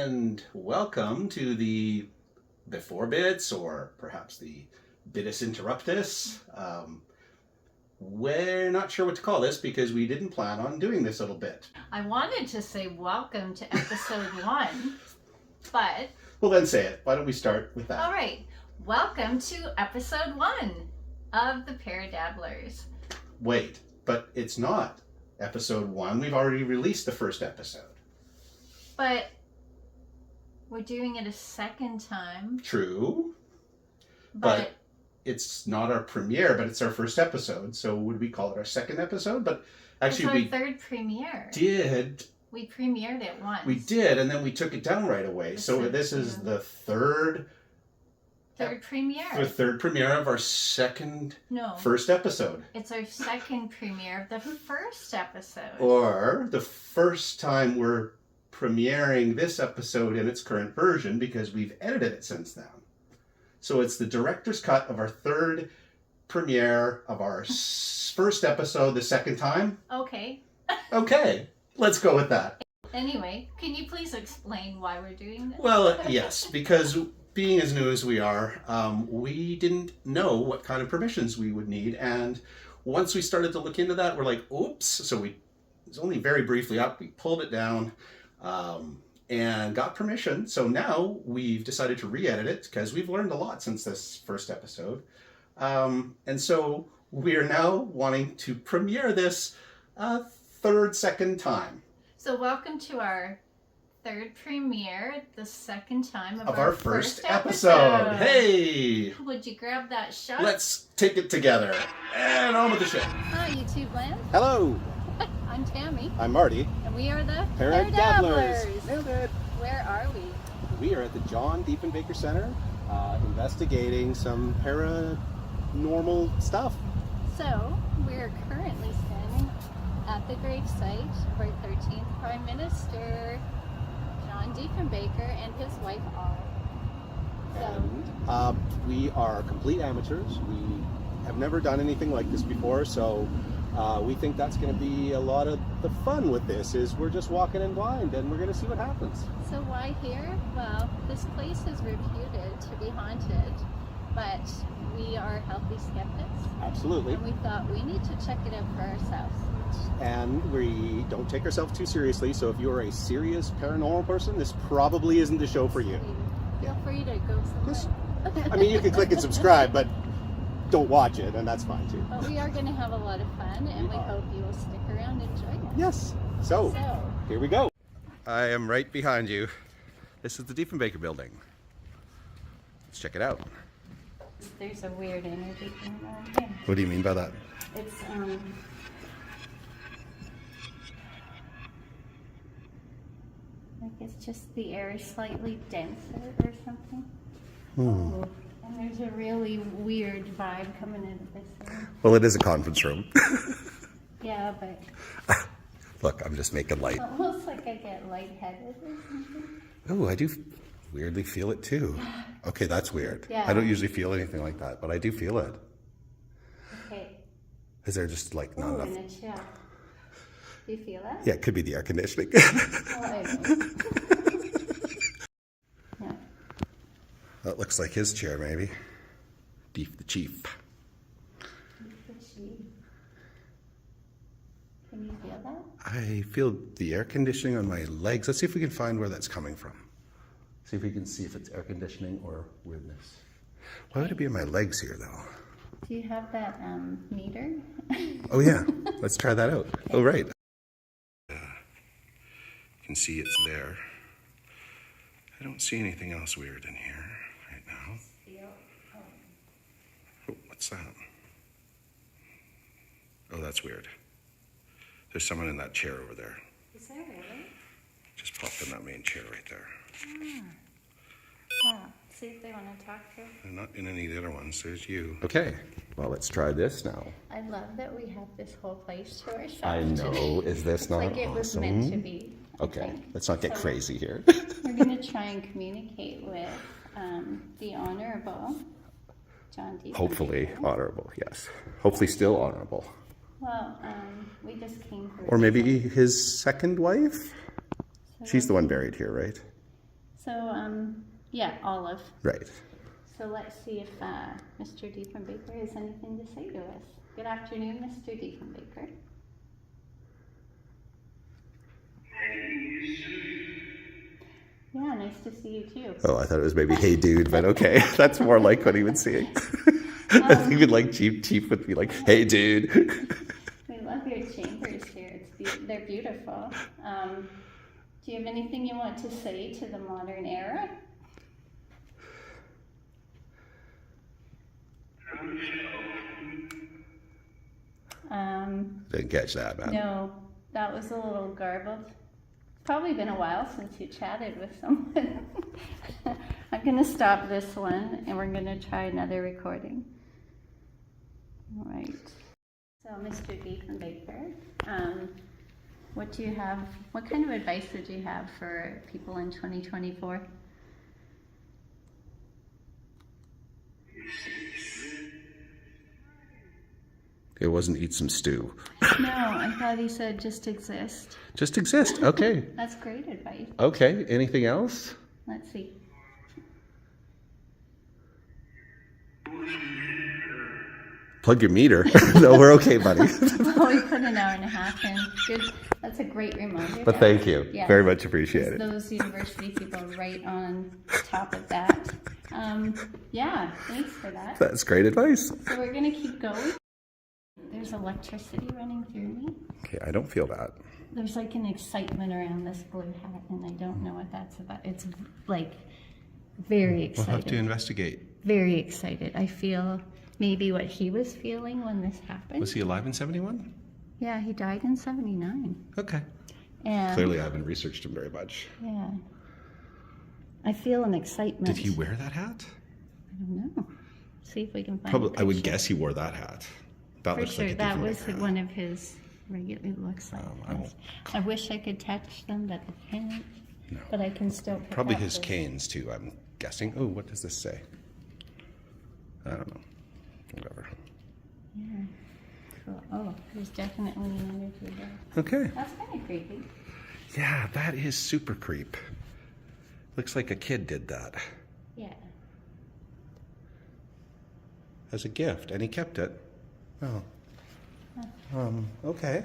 and welcome to the Before Bits, or perhaps the Bitus Interruptus. We're not sure what to call this because we didn't plan on doing this little bit. I wanted to say welcome to episode 1, but... Well, then say it. Why don't we start with that? All right. Welcome to episode 1 of the Para-Dabblers. Wait, but it's not episode 1. We've already released the first episode. But we're doing it a second time. True. But it's not our premiere, but it's our first episode. So would we call it our second episode? But actually, it's our third premiere. We premiered it once. We did, and then we took it down right away. So this is the third premiere. The third premiere of our first episode. It's our second premiere of the first episode. Or the first time we're premiering this episode in its current version because we've edited it since then. So it's the director's cut of our third premiere of our first episode the second time. Okay. Okay, let's go with that. Anyway, can you please explain why we're doing this? Well, yes, because being as new as we are, we didn't know what kind of permissions we would need. And once we started to look into that, we're like, oops. So it was only very briefly up. We pulled it down. And got permission. So now we've decided to re-edit it because we've learned a lot since this first episode. And so we are now wanting to premiere this second time. So welcome to our third premiere, the second time of our first episode. Hey! Would you grab that shot? Let's take it together. And on with the show. Hi, YouTube land. Hello. I'm Tammy. I'm Marty. And we are the Para-Dabblers. Nailed it. Where are we? We are at the Diefenbaker Centre, investigating some paranormal stuff. So, we're currently standing at the grave site of our 13th Prime Minister, John Diefenbaker, and his wife, And we are complete amateurs. We have never done anything like this before, so we think that's going to be a lot of the fun with this, is we're just walking in blind and we're going to see what happens. So why here? Well, this place is reputed to be haunted, but we are healthy skeptics. Absolutely. And we thought we need to check it out for ourselves. And we don't take ourselves too seriously, so if you're a serious paranormal person, this probably isn't the show for you. Feel free to go somewhere. I mean, you can click and subscribe, but don't watch it, and that's fine too. But we are going to have a lot of fun, and we hope you will stick around and join us. Yes. So here we go. I am right behind you. This is the Diefenbaker building. Let's check it out. There's a weird energy going on here. What do you mean by that? It's like it's just the air is slightly denser or something. Oh, and there's a really weird vibe coming into this room. Well, it is a conference room. Yeah, but look, I'm just making light. Almost like I get lightheaded or something. Oh, I do weirdly feel it too. Okay, that's weird. Yeah. I don't usually feel anything like that, but I do feel it. Okay. Is there just like not enough? And a chill. Do you feel that? Yeah, it could be the air conditioning. Yeah. That looks like his chair, maybe. Dief the Chief. Can you feel that? I feel the air conditioning on my legs. Let's see if we can find where that's coming from. See if we can see if it's air conditioning or weirdness. Why would it be on my legs here, though? Do you have that meter? Oh, yeah. Let's try that out. Oh, right. You can see it's there. I don't see anything else weird in here right now. Oh, what's that? Oh, that's weird. There's someone in that chair over there. Is that really? Just popped in that main chair right there. Wow. See if they want to talk to us. They're not in any of the other ones. There's you. Okay. Well, let's try this now. I love that we have this whole place to ourselves. I know. Is this not like it awesome? was meant to be. Okay. Let's not get crazy here. We're going to try and communicate with the Honorable John Diefenbaker. Hopefully honorable, yes. Hopefully still honorable. Well, we just came for... Or maybe his second wife? She's the one buried here, right? So, yeah, olive. Right. So let's see if Mr. Diefenbaker has anything to say to us. Good afternoon, Mr. Diefenbaker. Yeah, nice to see you too. Oh, I thought it was maybe "Hey, dude," but okay, that's more like what he would say. Even like Chief would be like, "Hey, dude." We love your chambers here. They're beautiful. Do you have anything you want to say to the modern era? Didn't catch that, man. No, that was a little garbled. Probably been a while since you chatted with someone. I'm going to stop this one and we're going to try another recording. All right. So, Mr. Diefenbaker, what do you have? What kind of advice would you have for people in 2024? It wasn't eat some stew. No, I thought he said just exist. Just exist. Okay. That's great advice. Okay. Anything else? Let's see. Plug your meter. No, we're okay, buddy. Well, we put an hour and a half in. Good. That's a great reminder. But thank you. Yeah. Very much appreciated. Those university people right on top of that. Yeah, thanks for that. That's great advice. So we're going to keep going. There's electricity running through me. Okay, I don't feel that. There's like an excitement around this blue hat, and I don't know what that's about. It's like very excited. We'll have to investigate. Very excited. I feel maybe what he was feeling when this happened. Was he alive in 71? Yeah, he died in 79. Okay. And Clearly I haven't researched him very much. yeah. I feel an excitement. Did he wear that hat? I don't know. See if we can find Probably. a I would picture. guess he wore that hat. That For looks sure, like a that was Diefenbaker hat. one of his regular. It looks like. I won't- I wish I could touch them, but I can't. No. But I can still. Pick Probably up his this. canes too, I'm guessing. Oh, what does this say? I don't know. Whatever. Yeah. Cool. Oh, there's definitely an energy there. Okay. That's kind of creepy. Yeah, that is super creep. Looks like a kid did that Yeah. as a gift, and he kept it. Oh. Okay.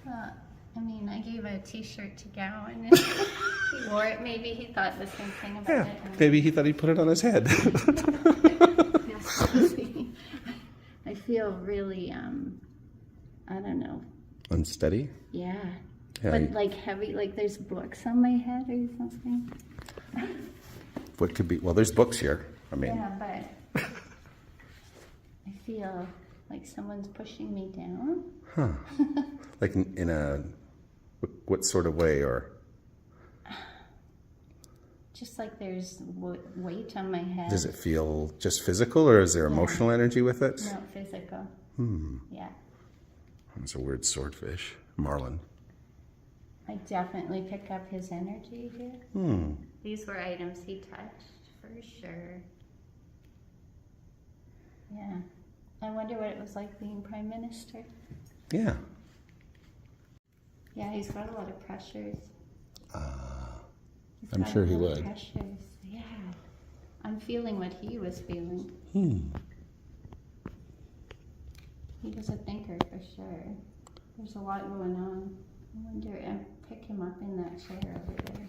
I mean, I gave a T-shirt to Gowan, and he wore it. Maybe he thought the same thing about Yeah. it. and- Maybe he thought he'd put it on his head. I feel really, I don't know. Unsteady? Yeah. Yeah, But you- like heavy, like there's books on my head or something. What could be? Well, there's books here. I mean, Yeah, but I feel like someone's pushing me down. like in a what sort of way, or Just like there's weight on my head. does it feel just physical, or is there emotional energy with it? No, physical. Yeah. It's a weird swordfish, marlin. I definitely pick up his energy here. These were items he touched, for sure. Yeah. I wonder what it was like being Prime Minister. Yeah. Yeah, he's got a lot of pressures. He's I'm got sure a he lot of would. Pressures. Yeah. I'm feeling what he was feeling. He was a thinker for sure. There's a lot going on. I wonder, I pick him up in that chair over there.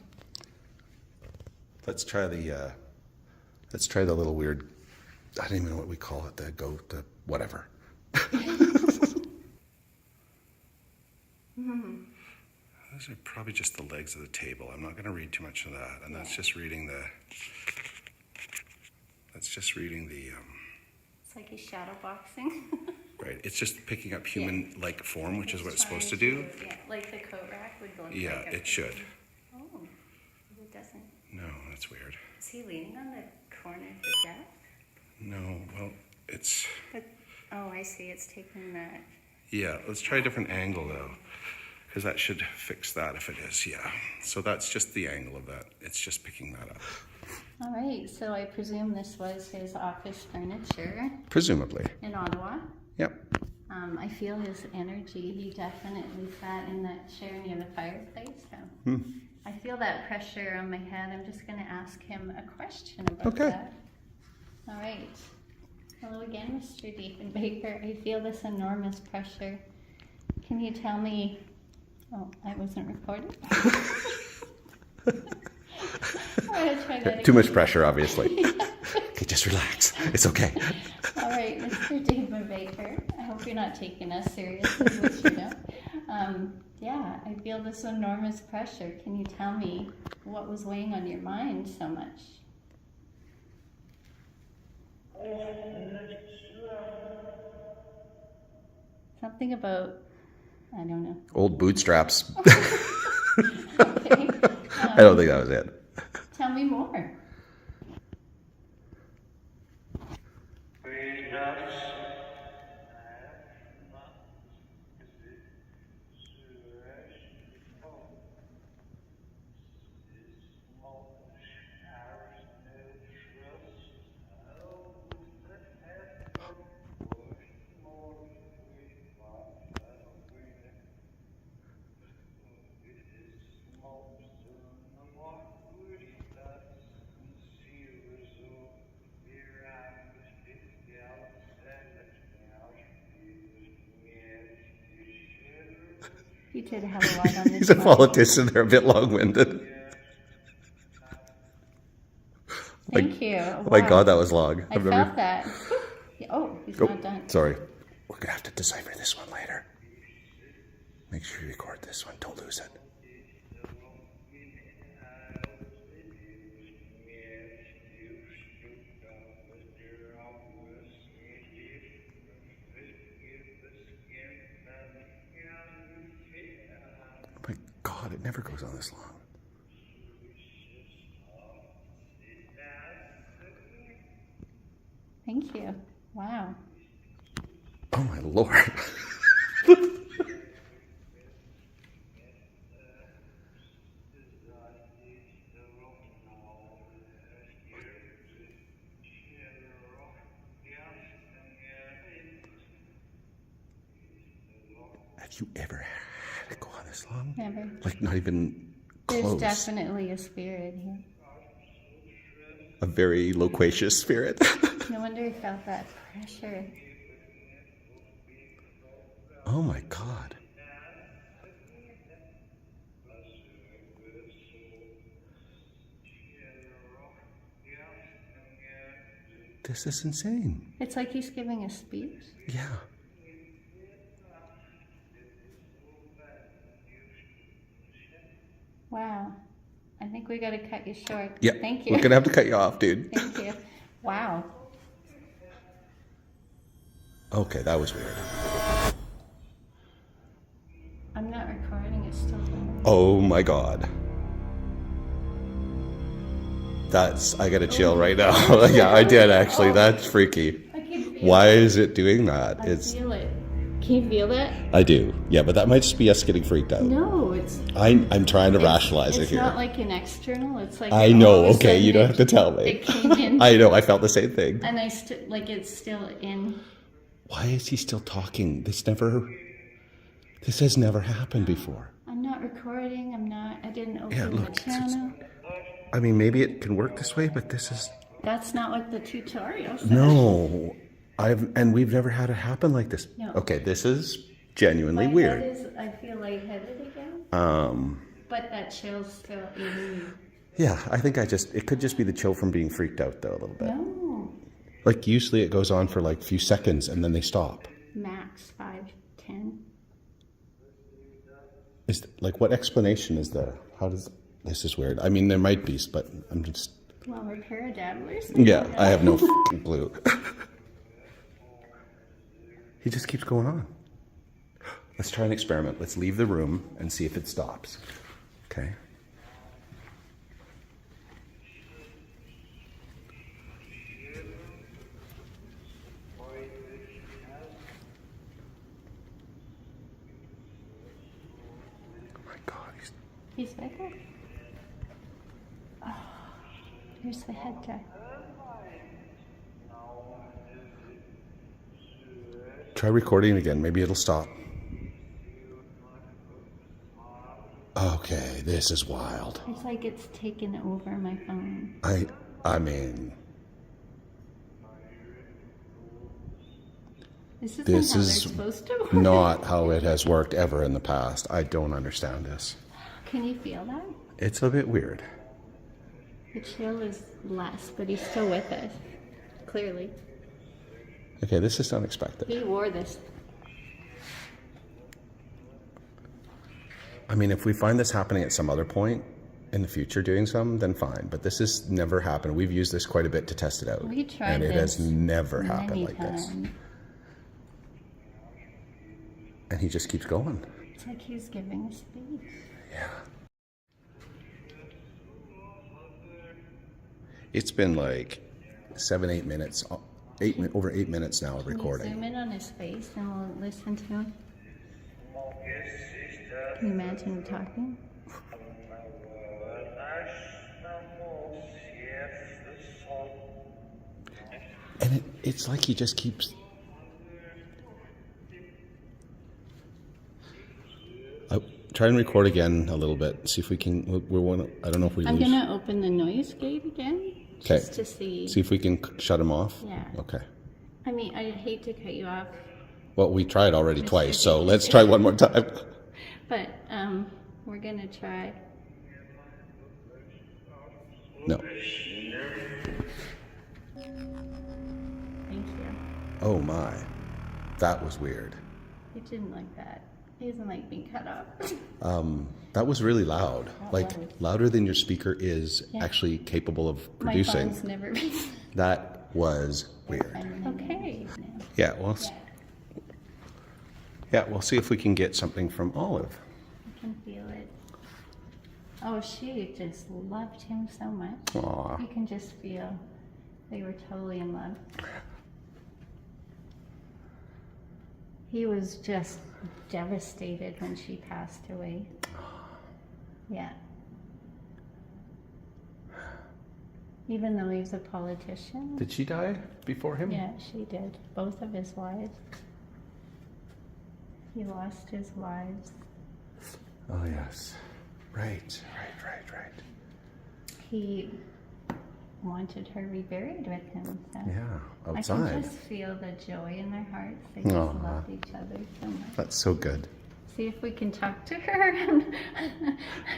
Let's try the little weird. I don't even know what we call it. The goat, the whatever. Those are probably just the legs of the table. I'm not going to read too much of that, and that's just reading the. That's just reading the. It's like he's shadow boxing. Right. It's just picking up human-like form, which is what it's supposed to do. Yeah, like the coat rack would look Yeah, like a it should. Oh, it doesn't. No, that's weird. Is he leaning on the corner of the desk? No, well, it's. But, oh, I see. It's taking that. Yeah, let's try a different angle though, because that should fix that if it is. Yeah. So that's just the angle of that. It's just picking that up. All right. So I presume this was his office furniture Presumably. in Ottawa. Yep. I feel his energy. He definitely sat in that chair near the fireplace. So I feel that pressure on my head. I'm just going to ask him a question about that. All right. Hello again, Mr. Diefenbaker. I feel this enormous pressure. Can you tell me... Oh, I wasn't recording. Too much pressure, obviously. Okay, just relax. It's okay. All right, Mr. Diefenbaker. I hope you're not taking us seriously, which you don't. Yeah, I feel this enormous pressure. Can you tell me what was weighing on your mind so much? Something about, I don't know. Old bootstraps. Okay. I don't think that was it. Tell me more. You did have a lot on this. He's a politician. They're a bit long-winded. Thank you. Oh my God, that was long. I felt that. Oh, he's not done. Sorry. We're going to have to decipher this one later. Make sure you record this one. Don't lose it. Oh my God, it never goes on this long. Thank you. Wow. Oh my Lord. Have you ever had it go on this long? Never. Like not even close. There's definitely a spirit here. A very loquacious spirit. No wonder he felt that pressure. Oh my God. This is insane. It's like he's giving a speech. Yeah. Wow. I think we got to cut you short. Yeah. Thank you. We're going to have to cut you off, dude. Thank you. Wow. Okay, that was weird. I'm not recording. It's still going. Oh my God. I gotta chill right now. Yeah, I did actually. That's freaky. I can feel Why is it doing that? I feel it. Can you feel that? I do. Yeah, but that might just be us getting freaked out. No, it's... I'm trying to rationalize it It's here. not like an external. It's like... I know. all of a Okay, you sudden don't have to tell me. It came in. I know. I felt the same thing. And like it's still in. Why is he still talking? This has never happened before. I'm not recording. I didn't open Yeah, look, the channel. I mean, maybe it can work this way, but this is... That's not what the tutorial said. No. We've never had it happen like this. No. Okay, this is genuinely My weird. head is, I feel lightheaded again. But that chill's still in me. Yeah, I think it could just be the chill from being freaked out though a little bit. No. Like usually it goes on for like a few seconds and then they stop. Max 5, 10. Like what explanation is there? This is weird. I mean, there might be, but I'm just... Well, we're Para-Dabblers. Yeah, I have no f***ing clue. He just keeps going on. Let's try an experiment. Let's leave the room and see if it stops. Okay. Oh my God, He's bigger. Oh, here's the head guy. Try recording again. Maybe it'll stop. Okay, This is wild. It's like it's taken over my phone. I mean, This this isn't how is they're supposed to work. not how it has worked ever in the past. I don't understand this. Can you feel that? It's a bit weird. The chill is less, but he's still with us. Clearly. Okay, this is unexpected. He wore this. I mean, if we find this happening at some other point in the future doing some, then fine. But this has never happened. We've used this quite a bit to test it out. We tried and it this has never happened many like times. this. And he just keeps going. It's like he's giving us space. Yeah. It's been like 7-8 minutes, over 8 minutes now of Can you recording. zoom in on his face and we'll listen to him? Can you imagine him talking? And it's like he just keeps... Try and record again a little bit. See if we can... I don't know if we I'm lose... going to open the noise gate again. Okay. Just to see. See if we can shut him off? Yeah. Okay. I mean, I'd hate to cut you off, Well, we tried already Mr. twice, so Diefenbaker. let's try one more time. but we're going to try. No. Thank you. Oh my. That was weird. He didn't like that. He doesn't like being cut off. That was really loud. That Like, was. louder than your speaker is Yeah. actually capable of My producing. phone's never been. That was weird. Okay. Yeah, we'll see if we can get something from Olive. I can feel it. Oh, she just loved him so much. Aw. You can just feel they were totally in love. He was just devastated when she passed away. Yeah. Even though he was a politician. Did she die before him? Yeah, she did. Both of his wives. He lost his wives. Oh, yes. Right. He wanted her reburied with him. So. Yeah, I can outside. just feel the joy in their hearts. They just Aw. love each other so much. That's so good. See if we can talk to her.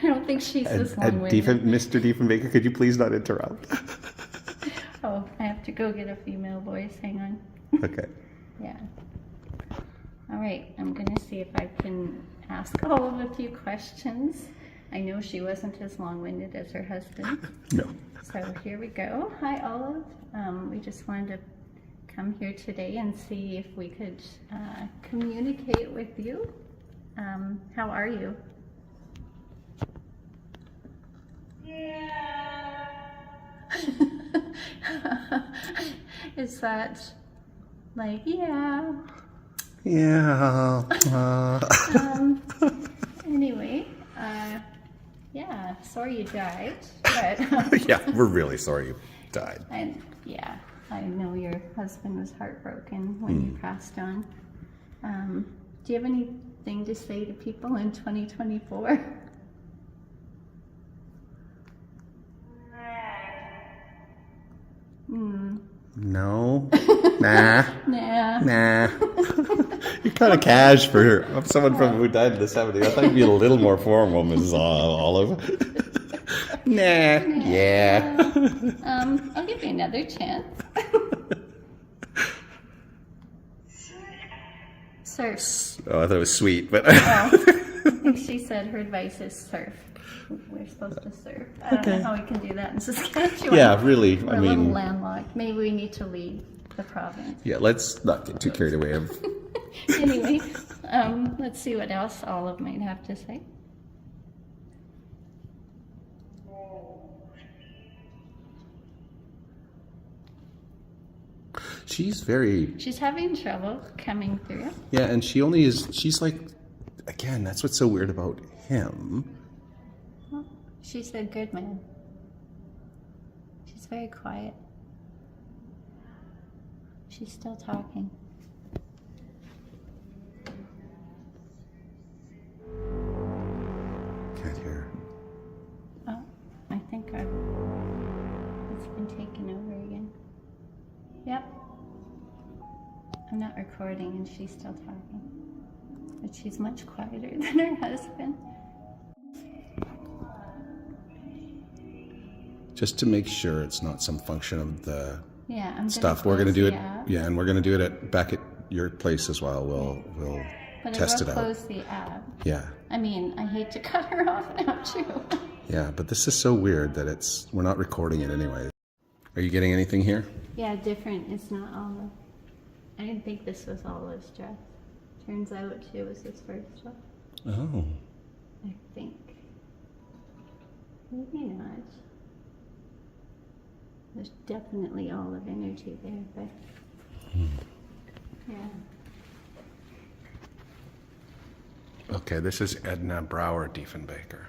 I don't think she's this And long-winded. Mr. Diefenbaker, could you please not interrupt? Oh, I have to go get a female voice. Hang on. Okay. Yeah. All right. I'm going to see if I can ask Olive a few questions. I know she wasn't as long-winded as her husband. No. So here we go. Hi, Olive. We just wanted to come here today and see if we could communicate with you. How are you? Is that like, yeah? Yeah. Anyway, yeah, sorry you died, but Yeah, we're really sorry you died. and yeah, I know your husband was heartbroken when you passed on. Do you have anything to say to people in 2024? No. Nah. Nah. You're kind of cash for someone from who died in the 70s. I thought you'd be a little more formal, Ms. Olive. Nah. Yeah. I'll give you another chance. Surf. Oh, I thought it was sweet, but Oh, I think she said her advice is surf. We're supposed to surf. I don't know how we can do that in Saskatchewan. yeah, really. We're I a little mean, landlocked. Maybe we need to leave the province. yeah, let's not get too carried away. Anyway, let's see what else Olive might have to say. She's having trouble coming through. yeah, and she's like, again, that's what's so weird about him. Well, she's a good man. She's very quiet. She's still talking. Can't hear. taken over again. Yep. I'm not recording and she's still talking. But she's much quieter than her husband. Just to make sure it's not some function of the Yeah, I'm stuff. We're gonna do it. Yeah, and we're gonna do it back at your place as well. We'll test it out. Close the app. Yeah. I mean, I hate to cut her off now too. Yeah, but this is so weird that we're not recording it anyway. Are you getting anything here? Yeah, different. It's not Olive. I didn't think this was Olive's dress. Turns out it was his first one. Oh. I think. Maybe not. There's definitely Olive energy there, but yeah. Okay, this is Edna Brower Diefenbaker.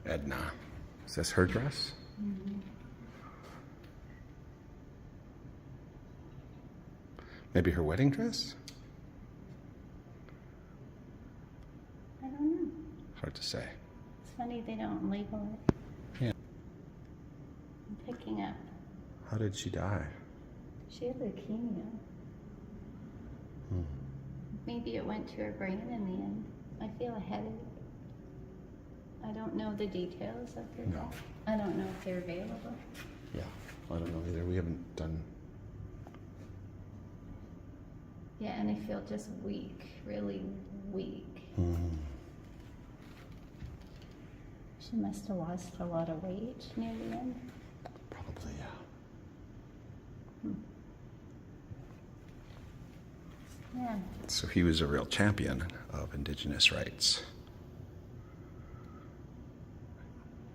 Edna. Is this her dress? Mm-hmm. Maybe her wedding dress? I don't know. Hard to say. It's funny they don't label it. Yeah. I'm picking up. How did she die? She had leukemia. Maybe it went to her brain in the end. I feel a headache. I don't know the details of her death. I don't know if they're available. Yeah, I don't know either. We haven't done... Yeah, and I feel just weak, really weak. She must have lost a lot of weight near the end. Probably, yeah. Yeah. So he was a real champion of Indigenous rights.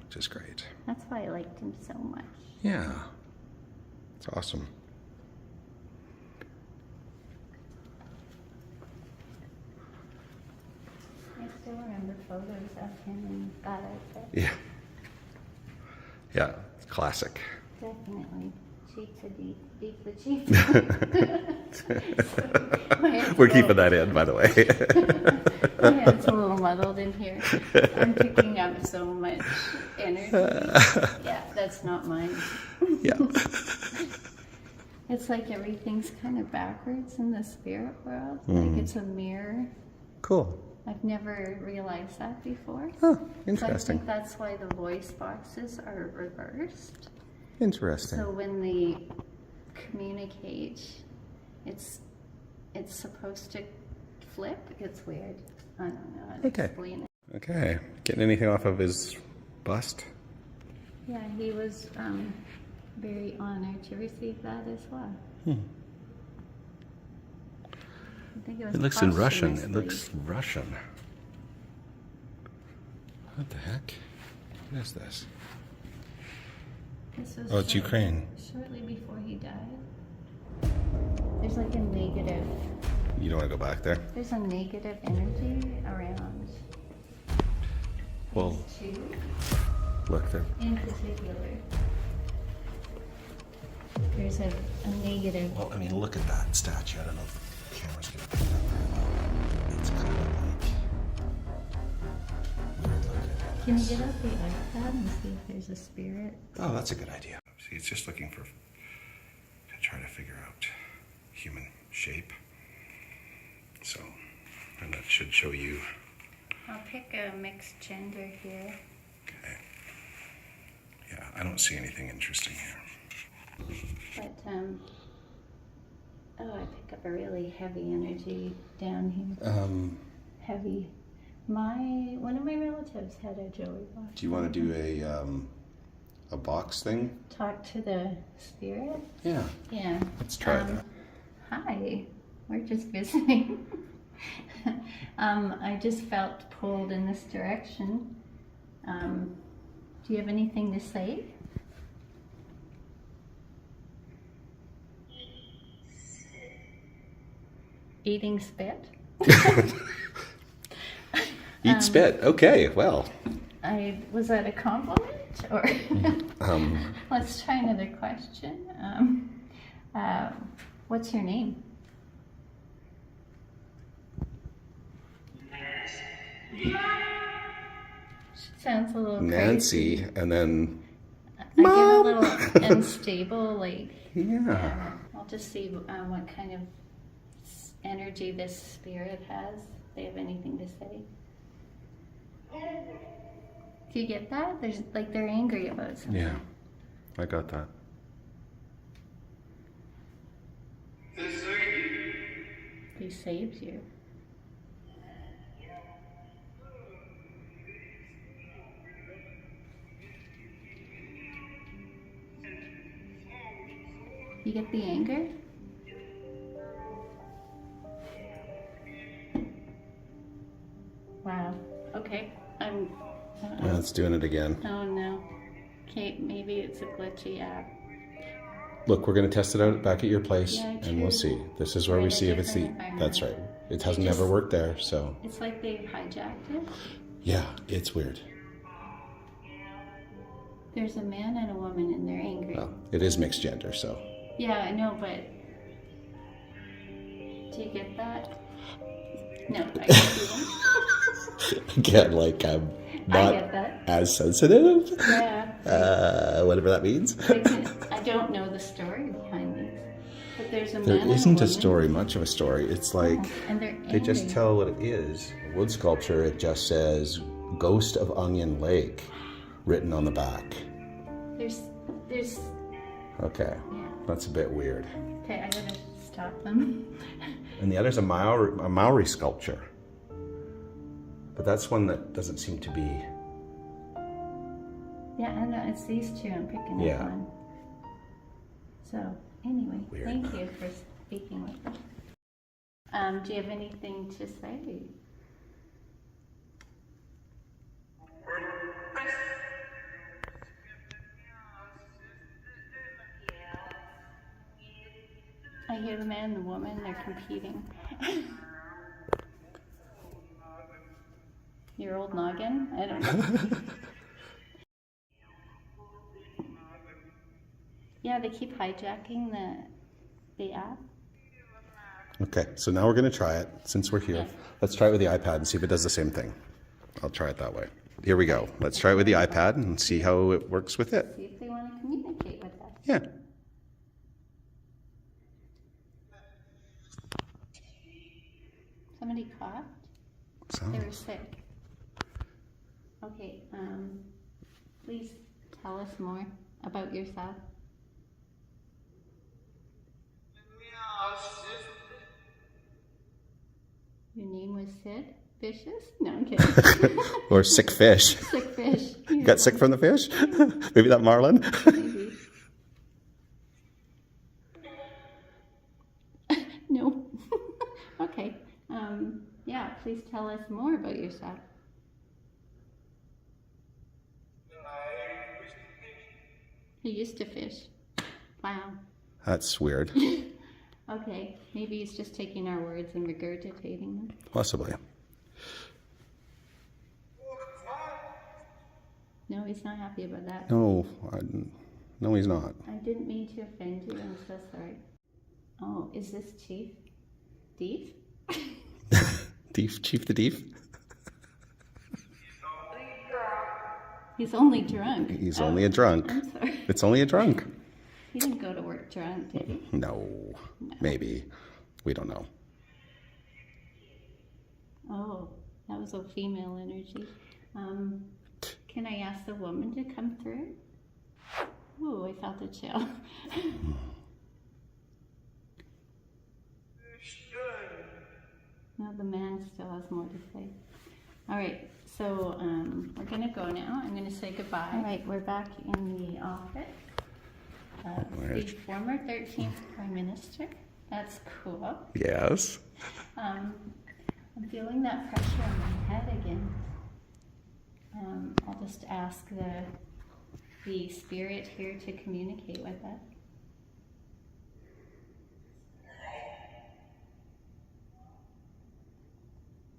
Which is great. That's why I liked him so much. Yeah. It's awesome. I still remember photos of him in that outfit. Yeah. Yeah, it's classic. Definitely. Cheek to deep, deep to cheek. We're keeping that in, by the way. Yeah, it's a little muddled in here. I'm picking up so much energy. Yeah, that's not mine. Yeah. It's like everything's kind of backwards in the spirit world. Like it's a mirror. Cool. I've never realized that before. Oh, So I interesting. think that's why the voice boxes are reversed. Interesting. So when they communicate, it's supposed to flip. It's weird. I don't know how to explain it. Okay. Getting anything off of his bust? Yeah, he was very honored to receive that as well. I think it was It looks in Russian. It posthumously. looks Russian. What the heck? What is this? This was Oh, it's Ukraine. shortly before he died. There's like a negative. You don't want to go back there? There's a negative energy around. Well, these two look there. in particular. There's a negative. Well, I mean, look at that statue. I don't know if the camera's going to pick it up very well. It's kind of like... weird looking. Can you get out the iPad and see if there's a spirit? Oh, that's a good idea. See, it's just looking to try to figure out human shape. So, and that should show you. I'll pick a mixed gender here. Okay. Yeah, I don't see anything interesting here. But, oh, I pick up a really heavy energy down here. Heavy. One of my relatives had a Joey box. Do you want to do a box thing? Talk to the spirit? Yeah. Yeah. Let's try that. Hi. We're just visiting. I just felt pulled in this direction. Do you have anything to say? Eating spit? Eat spit. Okay, well. Was that a compliment? Or let's try another question. What's your name? Sounds a little Nancy, crazy. and then I get a Mom! little unstable, like, Yeah. I'll just see what kind of energy this spirit has. If they have anything to say. Do you get that? There's like they're angry about something. Yeah. I got that. He saved you. You get the anger? Wow. Okay. Yeah, it's doing it again. Oh no. Okay, maybe it's a glitchy app. Look, we're going to test it out back at your place, Yeah, and true. we'll see. This is where We're we in a see if it's the... different environment. That's right. It has It never just- worked there, so... It's like they've hijacked it. Yeah, it's weird. There's a man and a woman and they're angry. Well, it is mixed gender, so... Yeah, I know, but do you get that? No, I get Again, like, I'm I not get that. as sensitive. Yeah. Whatever that means. I don't know the story behind these, but there's a man There and a isn't a woman, story, much of a story. It's like... and they're They just angry. tell what it is. A wood sculpture, it just says Ghost of Onion Lake written on the back. There's, Okay, yeah. that's a bit weird. Okay, I gotta stop them. And the other's a Maori sculpture. But that's one that doesn't seem to be... Yeah, I know, it's these two I'm picking Yeah. up on. So, anyway, Weird. thank you for speaking with me. Do you have anything to say? I hear the man and the woman, they're competing. Your old noggin? I don't know. Yeah, they keep hijacking the app. Okay, so now we're going to try it since we're here. Yeah. Let's try it with the iPad and see if it does the same thing. I'll try it that way. Here we go. Let's try it with the iPad and see how it works with it. See if they want to communicate with us. Yeah. Somebody coughed? So, They were sick. Okay, please tell us more about yourself. Your name was Sid? Vicious? No, I'm kidding. or sick fish. Sick fish. You got sick from the fish? Maybe that marlin? Maybe. No. Okay. Yeah, please tell us more about yourself. You used to fish. Wow. That's weird. Okay, maybe he's just taking our words and regurgitating them. Possibly. No, he's not happy about that. No, no, he's not. I didn't mean to offend you. I'm so sorry. Oh, is this Chief? Dief? Chief the Dief? He's only drunk. He's only a drunk. I'm sorry. It's only a drunk. He didn't go to work drunk, did he? No, maybe. We don't know. Oh, that was a female energy. Can I ask the woman to come through? Oh, I felt a chill. No, the man still has more to say. All right, so we're gonna go now. I'm gonna say goodbye. All right, we're back in the office of the former 13th Prime Minister. That's cool. Yes. I'm feeling that pressure on my head again. I'll just ask the spirit here to communicate with us.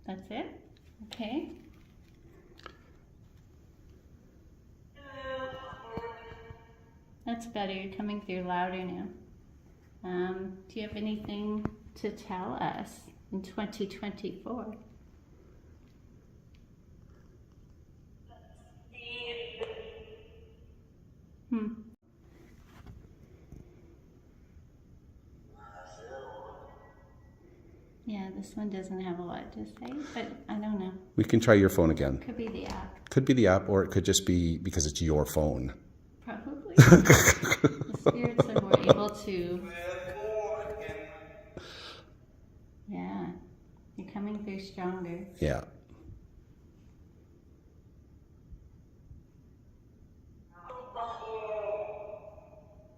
That's it? Okay. That's better. You're coming through louder now. Do you have anything to tell us in 2024? Yeah, this one doesn't have a lot to say, but I don't know. We can try your phone again. Could be the app. Could be the app, or it could just be because it's your phone. Probably. The spirits are more able to. Yeah, you're coming through stronger. Yeah.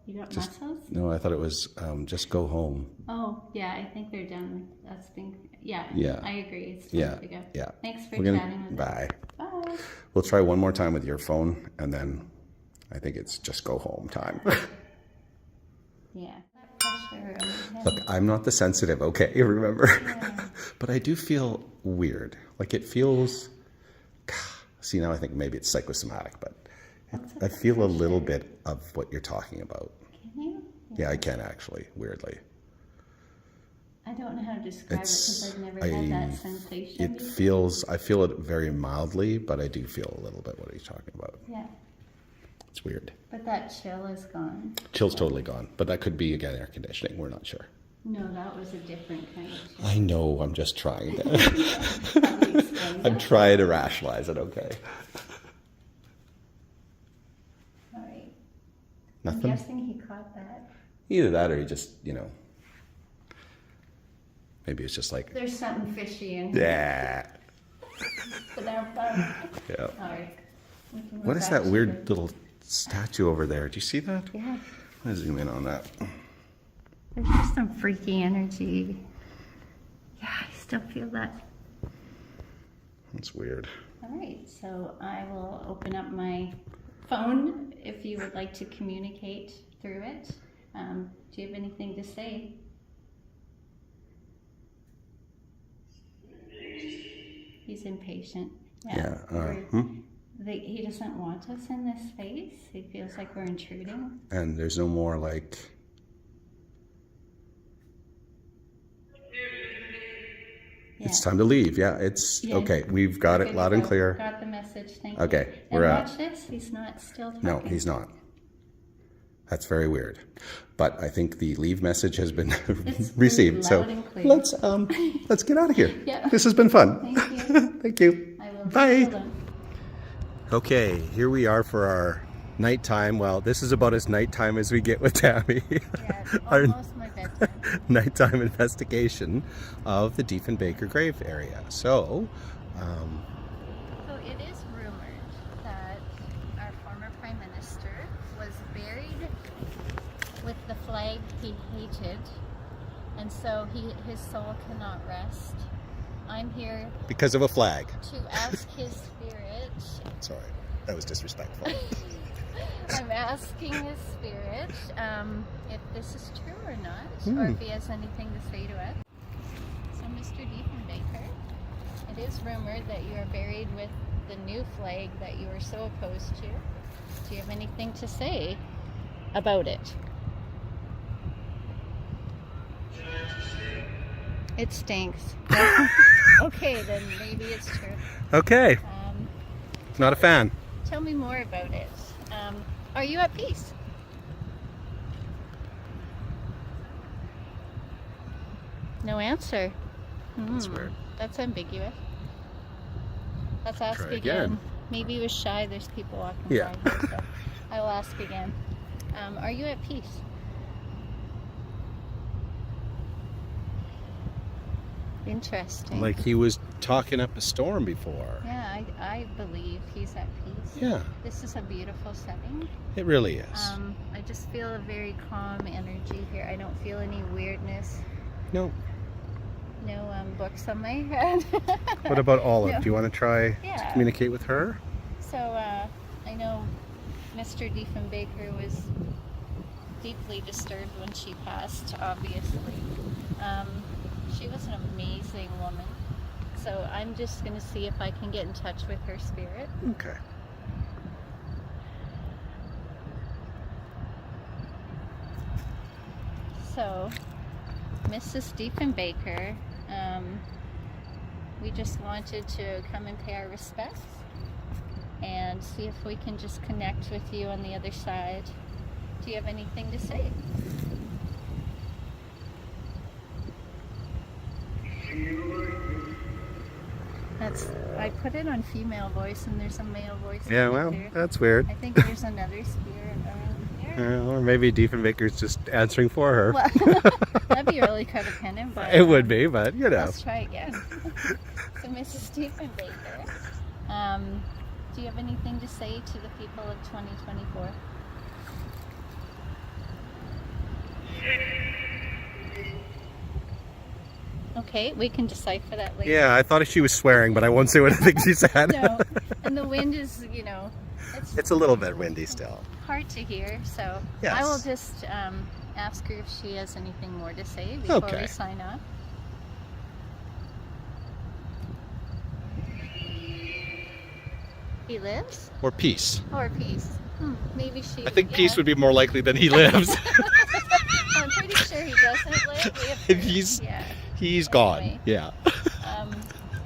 You got muscles? No, I thought it was just go home. Oh, yeah, I think they're done with us being. Yeah, Yeah. I agree. It's time Yeah. to go. Yeah. Thanks for We're gonna, chatting with bye. us. Bye. We'll try one more time with your phone, and then I think it's just go home time. Yeah. That pressure on your head. Look, I'm not the sensitive, okay? Remember? Yeah. But I do feel weird. Like it feels. See, now I think maybe it's psychosomatic, but I feel a little bit of what you're talking about. Can you? Yeah, I can actually, weirdly. I don't know how to describe it because I've never I had that sensation. It feels, I feel it very mildly, but I do feel a little bit what he's talking about. Yeah, It's weird. but that chill is gone. Chill's totally gone, but that could be, again, air conditioning. We're not sure. No, that was a different kind of chill. I know, I'm just trying to. Probably explains I'm it. trying to rationalize it, okay? All right. I'm Nothing? guessing he caught that. Either that or he just, maybe it's just like, There's something fishy in here. yeah. But they're fun. Yeah. All right. We can What go is back that to weird the- little statue over there? Do you see that? Yeah. I'm gonna zoom in on that. There's just some freaky energy. Yeah, I still feel that. It's weird. All right, so I will open up my phone if you would like to communicate through it. Do you have anything to say? He's impatient. Yeah, we're- he doesn't want us in this space. He feels like we're intruding. And there's no more like, Yeah. it's time to leave. Yeah, it's Yeah. okay. We've got it Good loud to and go. clear. Got the message. Thank Okay, you. we're and at- watch this. He's not still talking. No, he's not. That's very weird. But I think the leave message has been It's received. So loud and clear. let's get out of here. Yeah. This has been fun. Thank you. Thank you. I will Bye. leave alone. Okay, here we are for our nighttime. Well, this is about as nighttime as we get with Tammy. Yeah, it's Our almost my bedtime. nighttime investigation of the Diefenbaker grave area. So, So it is rumored that our former Prime Minister was buried with the flag he hated, and so his soul cannot rest. I'm here because of a flag. to ask his spirit. Sorry, that was disrespectful. I'm asking his spirit if this is true or not, or if he has anything to say to us. So, Mr. Diefenbaker, it is rumored that you are buried with the new flag that you were so opposed to. Do you have anything to say about it? It stinks. Okay, then maybe it's true. Okay, not a fan. Tell me more about it. Are you at peace? No answer. That's weird. That's ambiguous. Let's ask Try again. again. Maybe he was shy. There's people walking Yeah. by here, so I will ask again. Are you at peace? Interesting. Like he was talking up a storm before. Yeah, I believe he's at peace. Yeah, This is a beautiful setting. it really is. I just feel a very calm energy here. I don't feel any weirdness. No. No books on my head. What about Olive? No. Do you want to try to Yeah. communicate with her? So I know Mr. Diefenbaker was deeply disturbed when she passed, obviously. She was an amazing woman. So I'm just going to see if I can get in touch with her spirit. Okay. So, Mrs. Diefenbaker, we just wanted to come and pay our respects. and see if we can just connect with you on the other side. Do you have anything to say? I put it on female voice and there's a male voice. Yeah, well, that's weird. I think there's another spirit around here. Or maybe Diefenbaker's just answering for her. Well, that'd be really codependent, but It would be, but you know. let's try again. So Mrs. Diefenbaker, do you have anything to say to the people of 2024? Okay, we can decipher that later. Yeah, I thought she was swearing, but I won't say what I think she said. No, and the wind is, you know, It's a little bit windy still. hard to hear, so Yes. I will just ask her if she has anything more to say before Okay. we sign off. He lives? Or peace. Or peace? Maybe she... I think peace would be more likely than he lives. I'm pretty sure he doesn't live. We have He's- yeah. He's gone. Anyway. Yeah.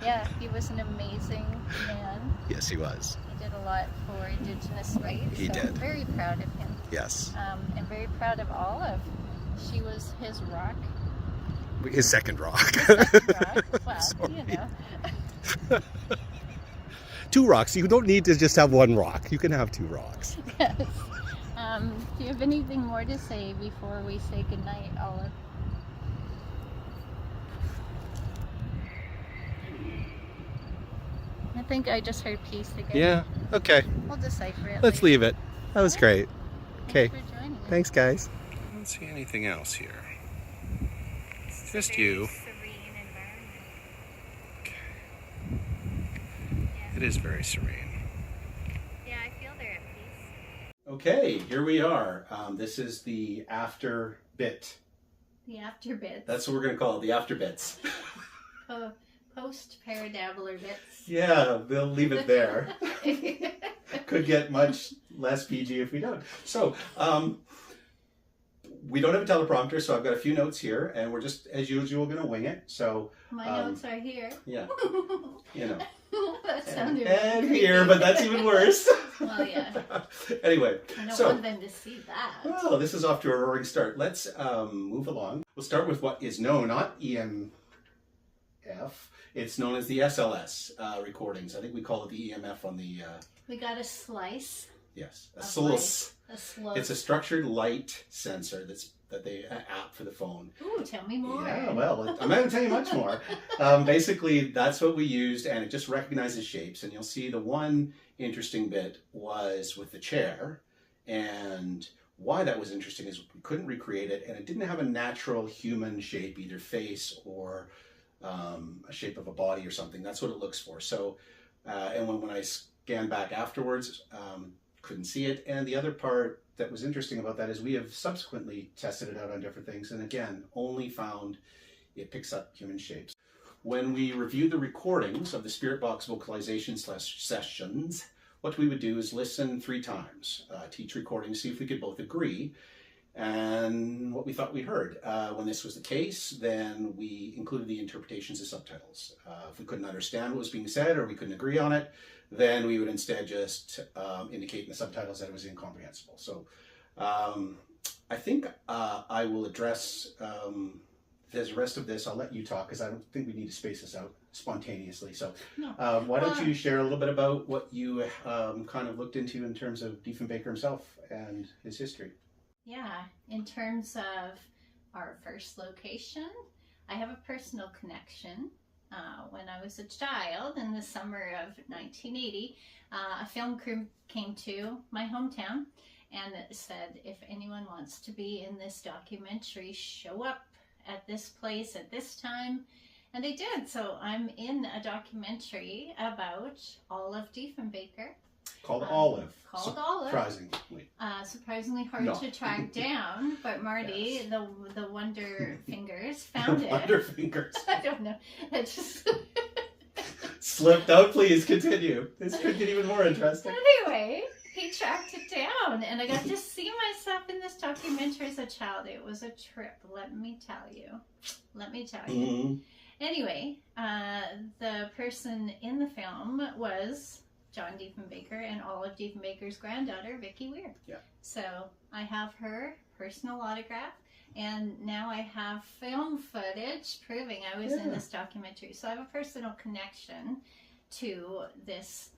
Yeah, he was an amazing man. Yes, he was. He did a lot for Indigenous rights. He so did. I'm very proud of him. Yes. And very proud of Olive. She was his rock. His second rock. Rock. Well, Sorry. you know. 2 rocks. You don't need to just have 1 rock. You can have 2 rocks. Yes. Do you have anything more to say before we say goodnight, Olive? I think I just heard peace again. Yeah. Okay. We'll decipher it. Let's later. leave it. That was great. Okay. Thanks for joining us. Thanks, guys. I don't see anything else here. Just you. Serene environment. It is very serene. Yeah, I feel they're at peace. Okay, here we are. This is the after bit. The after bits. That's what we're going to call it, the after bits. Post Para-Dabbler bits. Yeah, we'll leave it there. Could get much less PG if we don't. So, we don't have a teleprompter, so I've got a few notes here, and we're just, as usual, going to wing it. So, My notes are here. yeah, you know. That sounded And creepy. here, but that's even worse. Well, yeah. Anyway, I don't so, want them to see that. well, this is off to a roaring start. Let's move along. We'll start with what is known, not EMF. It's known as the SLS recordings. I think we call it the EMF on the... We got a slice. yes, a Of SLS. A slow. It's a structured light sensor that they app for the phone. Ooh, tell me more. Yeah, well, I'm not going to tell you much more. Basically, that's what we used, and it just recognizes shapes. And you'll see the one interesting bit was with the chair, and why that was interesting is we couldn't recreate it, and it didn't have a natural human shape, either face or a shape of a body or something. That's what it looks for. So, and when I scanned back afterwards, couldn't see it. And the other part that was interesting about that is we have subsequently tested it out on different things, and again, only found it picks up human shapes. When we reviewed the recordings of the Spirit Box vocalization sessions, what we would do is listen 3 times to each recording, see if we could both agree and what we thought we heard. When this was the case, then we included the interpretations of subtitles. If we couldn't understand what was being said or we couldn't agree on it, then we would instead just indicate in the subtitles that it was incomprehensible. So I think I will address the rest of this. I'll let you talk because I don't think we need to space this out spontaneously. So why don't you share a little bit about what you kind of looked into in terms of Diefenbaker himself and his history? Yeah, in terms of our first location, I have a personal connection. When I was a child in the summer of 1980, a film crew came to my hometown and said, if anyone wants to be in this documentary, show up at this place at this time. And they did. So I'm in a documentary about Olive Diefenbaker. Called Olive. Olive. Surprisingly. Surprisingly hard No. to track down, but Marty, Yes. the Wonder Fingers, found it. Wonder fingers. I don't know. It just Slipped out, please continue. This could get even more interesting. anyway, he tracked it down, and I got to see myself in this documentary as a child. It was a trip, let me tell you. Let me tell you. Mm-hmm. Anyway, the person in the film was John Diefenbaker and Olive Diefenbaker's granddaughter, Vicky Weir. Yeah. So I have her personal autograph, and now I have film footage proving I was in this documentary. So I have a personal connection to this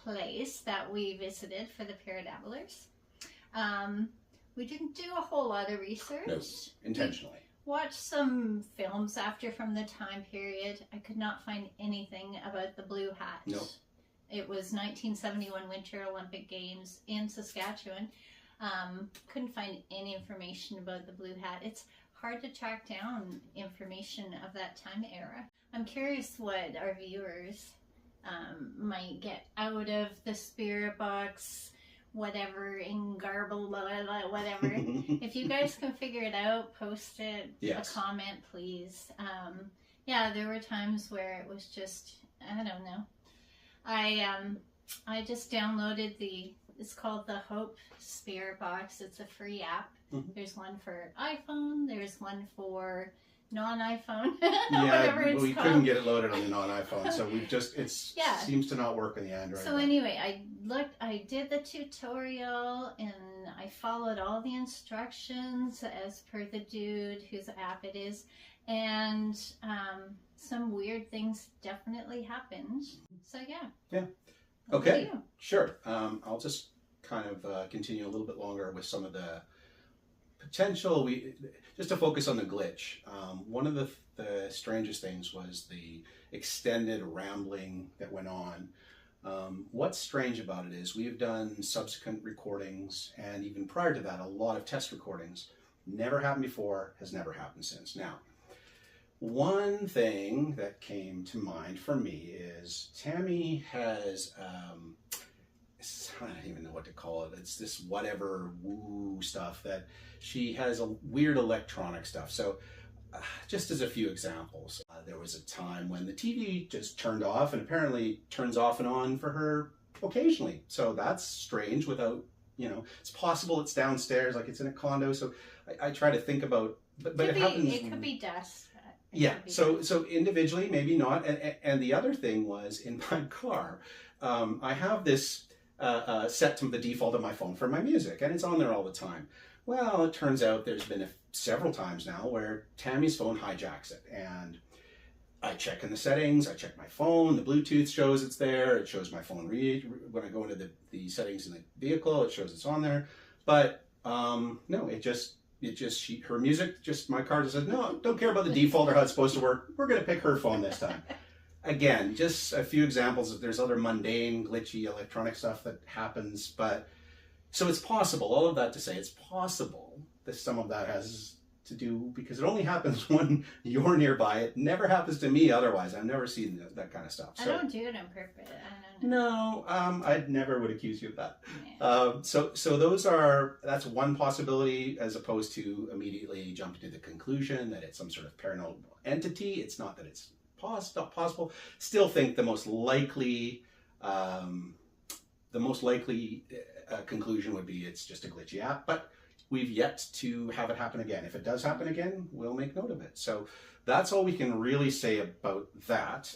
place that we visited for the Para-Dabblers. We didn't do a whole lot of research. No, intentionally. Watched some films after from the time period. I could not find anything about the Blue Hat. No. It was 1971 Winter Olympic Games in Saskatchewan. Couldn't find any information about the Blue Hat. It's hard to track down information of that time era. I'm curious what our viewers might get out of the spirit box, whatever, in garble, whatever. If you guys can figure it out, post it, Yes. a comment, please. Yeah, there were times where it was just, I don't know. I just downloaded it's called the Hope Spirit Box. It's a free app. Mhm. There's one for iPhone. There's one for non-iPhone. Yeah, whatever it's we called. couldn't get it loaded on the non-iPhone, so we've just, Yeah. seems to not work on the Android. So anyway, I did the tutorial and I followed all the instructions as per the dude whose app it is, and some weird things definitely happened. So yeah. Yeah. Over to Okay, you. sure. I'll just kind of continue a little bit longer with some of the potential, just to focus on the glitch. One of the strangest things was the extended rambling that went on. What's strange about it is we've done subsequent recordings, and even prior to that, a lot of test recordings. Never happened before, has never happened since. Now, one thing that came to mind for me is Tammy has, I don't even know what to call it. It's this whatever woo stuff that she has, a weird electronic stuff. So just as a few examples, there was a time when the TV just turned off, and apparently turns off and on for her occasionally. So that's strange without, it's possible it's downstairs, like it's in a condo. So I try to think about, but it happens. It could be dust. Yeah, so individually, maybe not. And the other thing was, in my car, I have this set to the default of my phone for my music, and it's on there all the time. Well, it turns out there's been several times now where Tammy's phone hijacks it, and I check in the settings, I check my phone, the Bluetooth shows it's there, it shows my phone when I go into the settings in the vehicle, it shows it's on there, but no, her music, my car just says, no, don't care about the default or how it's supposed to work. We're going to pick her phone this time. Again, just a few examples. There's other mundane, glitchy electronic stuff that happens, but so it's possible, all of that to say, it's possible that some of that has to do, because it only happens when you're nearby. It never happens to me otherwise. I've never seen that kind of stuff. I don't do it on purpose. I don't know. No, I never would accuse you of that. Yeah. So that's one possibility, as opposed to immediately jumping to the conclusion that it's some sort of paranormal entity. It's not that it's not possible. Still think the most likely conclusion would be it's just a glitchy app, but we've yet to have it happen again. If it does happen again, we'll make note of it. So that's all we can really say about that.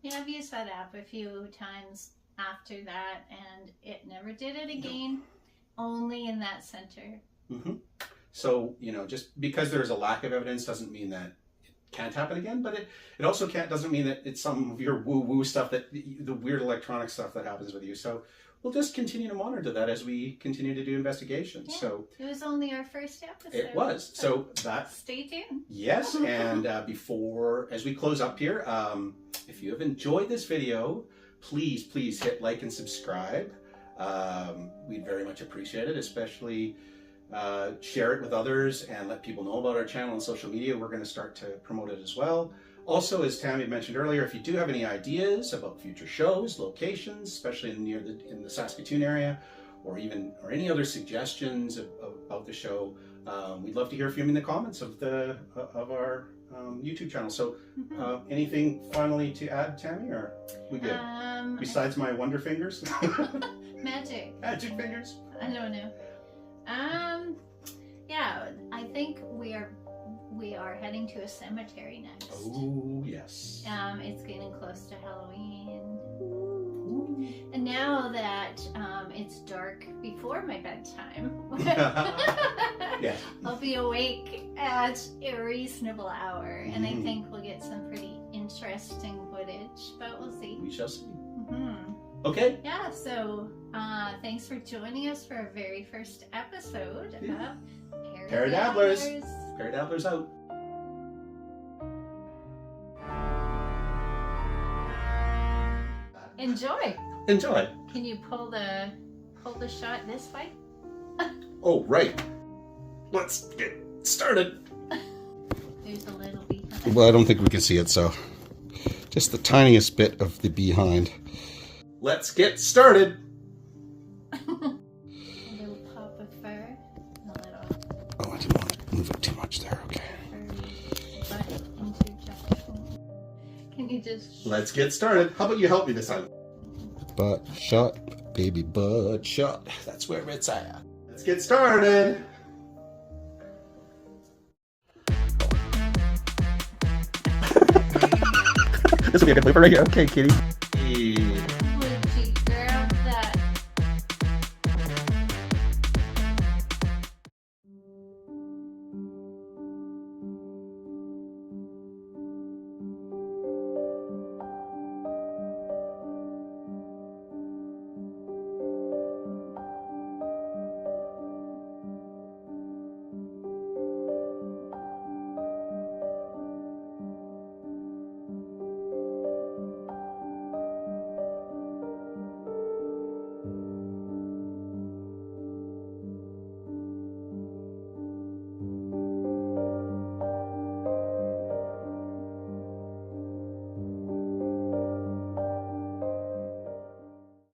Yeah, I've used that app a few times after that, and it never did it again. No. Only in that center. Mm-hmm. So, just because there's a lack of evidence doesn't mean that it can't happen again, but it also doesn't mean that it's some of your woo-woo stuff, that the weird electronic stuff that happens with you. So we'll just continue to monitor that as we continue to do investigations. Yeah, so it was only our first episode. It was. So that. Stay tuned. Yes, and as we close up here, if you have enjoyed this video, please hit like and subscribe. We'd very much appreciate it, especially share it with others and let people know about our channel on social media. We're going to start to promote it as well. Also, as Tammy mentioned earlier, if you do have any ideas about future shows, locations, especially in the Saskatoon area, or any other suggestions about the show, we'd love to hear from you in the comments of our YouTube channel. So, anything finally to add, Tammy, or we good? Besides my wonder fingers, magic fingers. I don't know. Yeah, I think we are heading to a cemetery next. Oh yes. It's getting close to Halloween. Ooh. And now that it's dark before my bedtime, Yeah. I'll be awake at a reasonable hour, and I think we'll get some pretty interesting footage, but we'll see. We shall see. Mm-hmm. Okay. Yeah, so thanks for joining us for our very first episode of Para-Dabblers. Para-Dabblers. Para-Dabblers out. Enjoy. Enjoy. Can you pull the shot this way? Oh, right. Let's get started. There's a little behind. Well, I don't think we can see it, so just the tiniest bit of the behind. Let's get started. A little pop of fur. A little Oh, I didn't want to move it too much there. Okay. furry butt interjection. Can you just... Let's get started. How about you help me this time? Butt shot, baby butt shot. That's where it's at. Let's get started. This will be a good blooper right here. Okay, kitty.